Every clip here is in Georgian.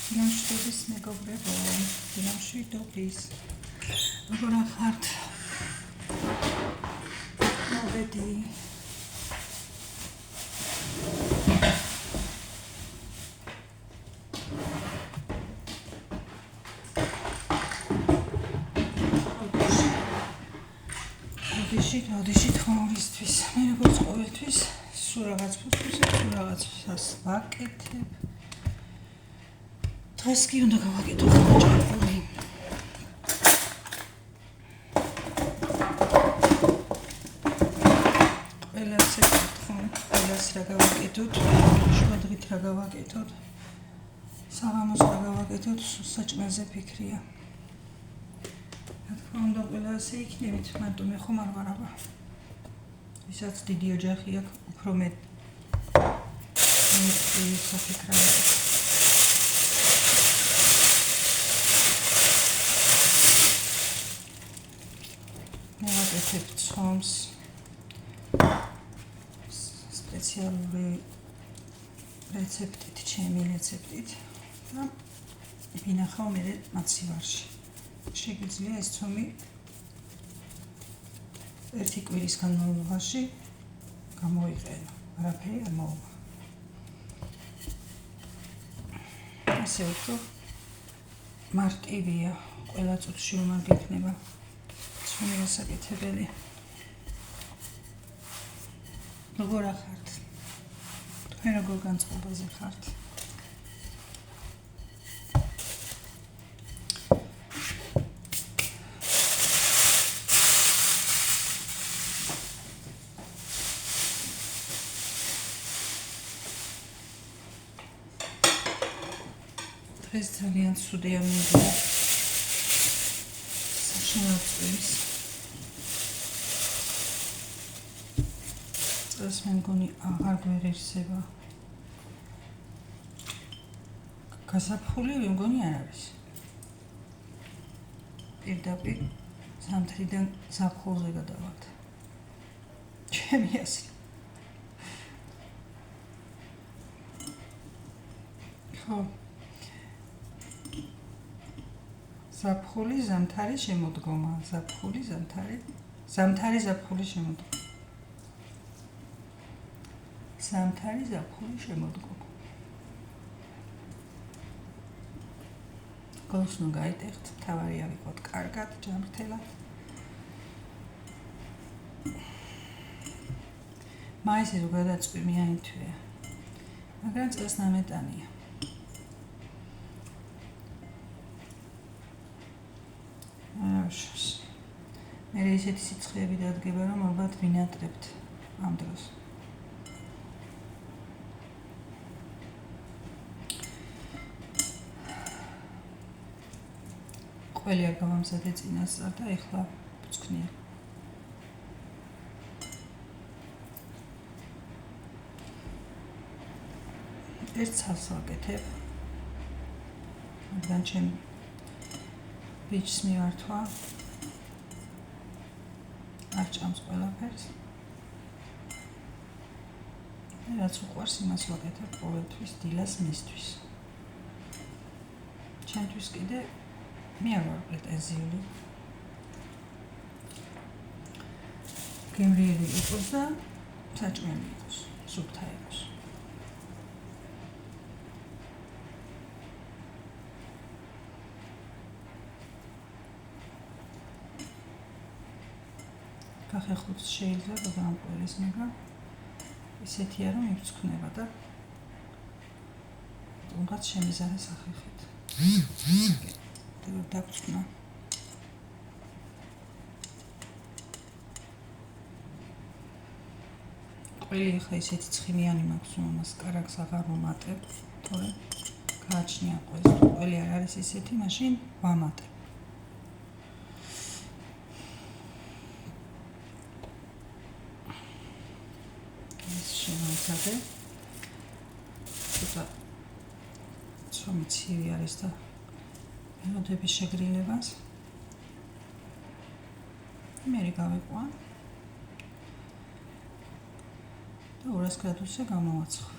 დილამშვიდის მეგობრებო, დილამშვიდობის. როგორ ახართ? მოვედი. ოდიშით ხმაურისთვის. მე როგორც ყოველთვის სულ რაღაც ფუსკუსებს, სულ რაღაცას ვაკეთებ. დღეს კი უნდა გავაკეთო ხმაჭაპური. ყველას ეკითხონ, ყველას რა გავაკეთოთ, შუადღით რა გავაკეთოთ, საღამოს რა გავაკეთოთ, საჭმელზე ფიქრია. უნდა ყველას იქნებით, მარტო მე ხომ არ ვარ აბა. ვისაც დიდი ოჯახი აქვს, უფრო მეტ საფიქრაა. მოვაკეთებ ცომს სპეციალური რეცეპტით, ჩემი რეცეპტით და ვინახავ მე მაცივარში. შეგიძლია ეს ცომი ერთი კვირის განმავლობაში გამოიყენო, არაფერი არ მოვა. ასე ვთქვი, მარტივია, ყველა წუთში რომ არ გექნება ცომი გასაკეთებელი. როგორ ახართ? თქვენ როგორ განწყობაზე ხართ? ეს ძალიან ცუდია მინდა საშინაო წვიმს. წელს მე მგონი აღარ გვერერსება. გაზაფხული მე მგონი არ არის. პირდაპირ ზამთრიდან ზაფხულზე გადავართ. ჩემი აზრით. ხო. ზაფხული ზამთარი შემოდგომა, ზაფხული ზამთარი ზაფხული შემოდგომა. ზამთარი ზაფხული შემოდგომა. გულს ნუ გაიტეხთ, თავარი ავიღოთ კარგად, ჯანმრთელად. მაისი ზოგადად წვიმიანი თვეა, მაგრამ წელს ნამეტანია. მე ისეთი სიცხეები დადგება, რომ ალბათ ვინატრებთ ამ დროს. ყველი არ გამამზადე წინასწარ და ეხლა ვწკნია. ერთ ცალს ვაკეთებ, მაგრამ ჩემ ბიჭს მივართვა, არ ჭამს ყველაფერს. რაც უყვარს, იმას ვაკეთებ ყოველთვის დილას მისთვის. ჩემთვის კიდე მე არ ვარ პრეტენზიული. გემრიელი იყოს და საჭმელი იყოს, სუფთა იყოს. ხეხუც შეიძლება გამყოლეს, მაგრამ ისეთია რომ იფწქნება და თუნდაც შემიზარე სახეხით. დაგწნა. ყველი ხა ისეთი ცხიმიანი მაქვს, რომ ამას კარაგს აღარ ვამატებ, თორე გააჩნია ყველს. ყველი არ არის ისეთი, მაშინ ვამატებ. შემოვიცადე. ცოტა ცომი ცივი არის და მელოდების შეგრილებას. მე გავიყვან და 200 გრადუსზე გამოვაცხობ.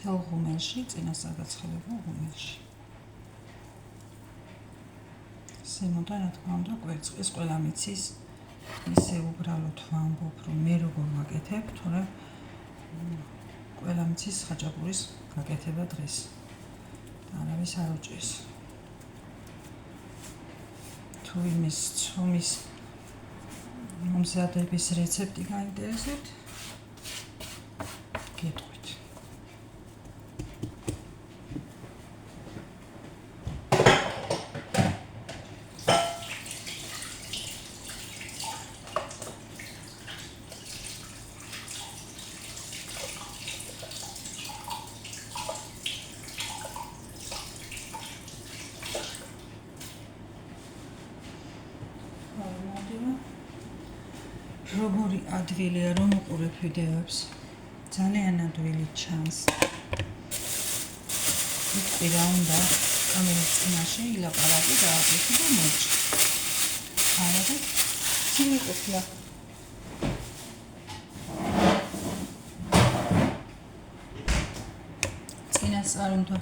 ცხელ ღუმელში, წინასწარ გაცხელებულ ღუმელში. ზემოდან რა თქმა უნდა კვერცხის ყველა მიცის ისე უბრალოდ ვამბობ, რომ მე როგორ ვაკეთებ, თორემ ყველა მიცის ხაჭაპურის გაკეთება დღეს. არავის არ უჭირს. თუ იმის ცომის მომზადების რეცეპტი გაინტერესებთ, გეტყვით. როგორი ადვილია რომ უყურებ ვიდეოებს, ძალიან ადვილი ჩანს. ვიტყვი რა უნდა კამერას წინაშე ილაპარაკი და აკეთე და მოჭი. არადა სიმიყოფია. წინასწარ უნდა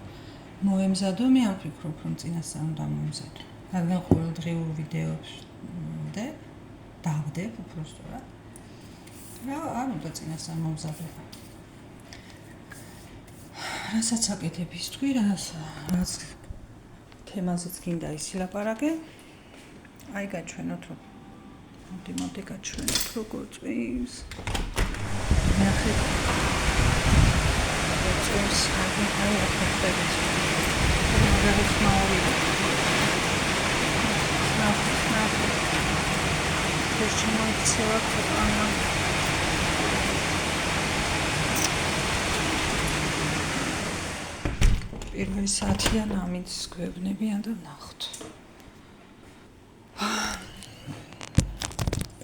მოემზადო, მე არ ვფიქრობ რომ წინასწარ უნდა მოემზადო. რადგან ყოველდღიურ ვიდეოებს დავდებ უბრალოდ რა არ უნდა წინასწარ მომზადება. რასაც აკეთებ ის თქვი, რაც თემაზეც გინდა ის ილაპარაკე. აი გაჩვენოთ რომ მოდი გაჩვენოთ როგორ წვიმს. ნახეთ. წვიმს აი აკეთებ. რაღაც მაური. ნახეთ. შემოიქცევა ქვეყანა. პირველი საათიდან ამით გვეუბნებიან და ნახოთ.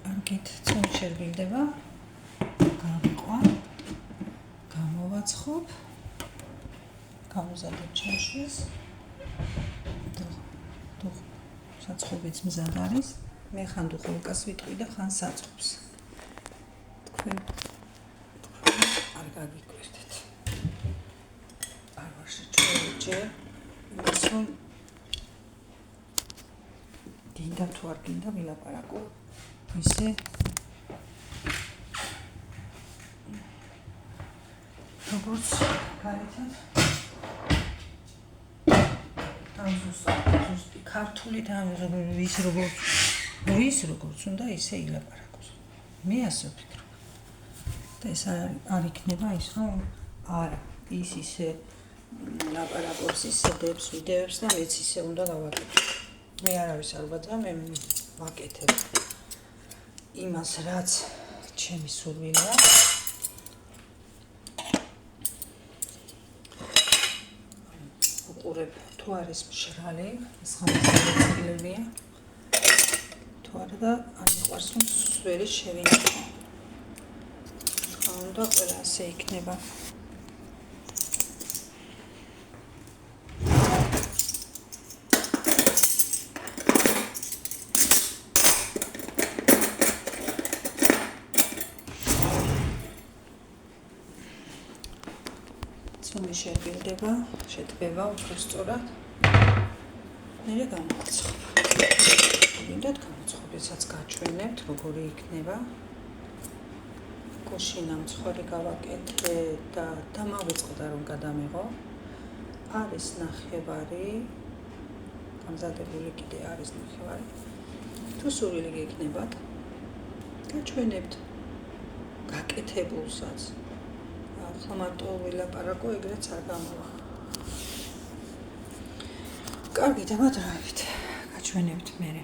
კარგით, წვიმი შერბილდება. გავიყვა. გამოვაცხობ. გამოზადებ ჩემშვილს. საცხობიც მზად არის. მე ხან დუხოვკას ვიტყვი და ხან საწყობს. თქვენ არ გაგიკვირდეთ. არ ვარ შეჭრილი, იმას რომ გინდა თუ არ გინდა ვილაპარაკო ისე როგორც გარეთად ზუსტი ქართული და ის როგორც უნდა ისე ილაპარაკოს. მე ასე ვფიქრობ. და ეს არ იქნება ის, რომ არა, ის ისე ლაპარაკობს, ისე დებს ვიდეოებს და მეც ისე უნდა გავაკეთო. მე არავის არ ვაძა, მე ვაკეთებ იმას, რაც ჩემი სურვილია. უყურებ თუ არის მშრალი, ხამსალებია. და არ მიყვარს რომ სველი შევინახო. რა უნდა ყველა ასე იქნება. წვიმი შერბილდება, შეტბება უფრო სწორად. მე გამოვაცხობ. გინდათ გამოცხობებსაც გაჩვენებთ, როგორი იქნება. კოშინა მცხვარი გავაკეთე და დამავიწყდა რომ გადამეღო. არის ნახევარი. გამზადებული კიდე არის ნახევარი. თუ სურვილი გექნებათ, გაჩვენებთ გაკეთებულსაც. ახლა მარტო ვილაპარაკო, ეგრეც არ გამოვა. კარგი, დამადროებით. გაჩვენებთ მერე.